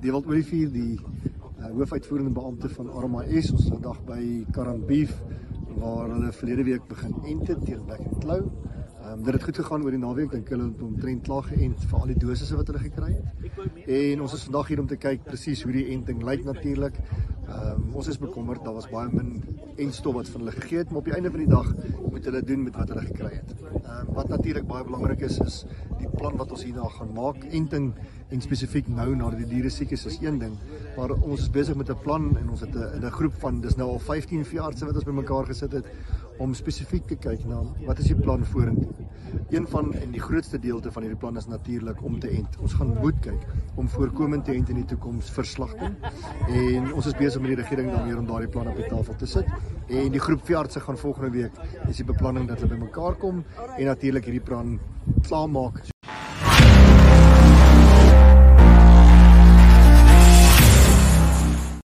Dewald Olivier, die hoofuitvoerende beampte van RMIS, ons is vandag by Karambeef, waar hulle verlede week begin ente teen Black and Claw. Dit het goed gegaan oor die naweek, dink hulle het omtrent klaar geënt vir al die dosisse wat hulle gekry het. En ons is vandag hier om te kyk presies hoe die enting lyk natuurlik. Ons is bekommerd, daar was baie min entstof wat van hulle gegee het, maar op die einde van die dag moet hulle doen met wat hulle gekry het. Wat natuurlik baie belangrik is die plan wat ons hierna gaan maak. Enting en spesifiek nou na die diere siek is een ding, maar ons is besig met 'n plan en ons het 'n groep van, dis nou al 15 veeartse wat ons bymekaar gesit het, om spesifiek te kyk na wat is die plan vorentoe. Een van en die grootste deelte van hierdie plan is natuurlik om te ent. Ons gaan moet kyk om voorkomend te ent in die toekoms vir slagting. En ons is besig met die regering dan weer om daardie plan op die tafel te sit. En die groep veeartse gaan volgende week is die beplanning dat hulle bymekaar kom en natuurlik hierdie plan klaarmaak.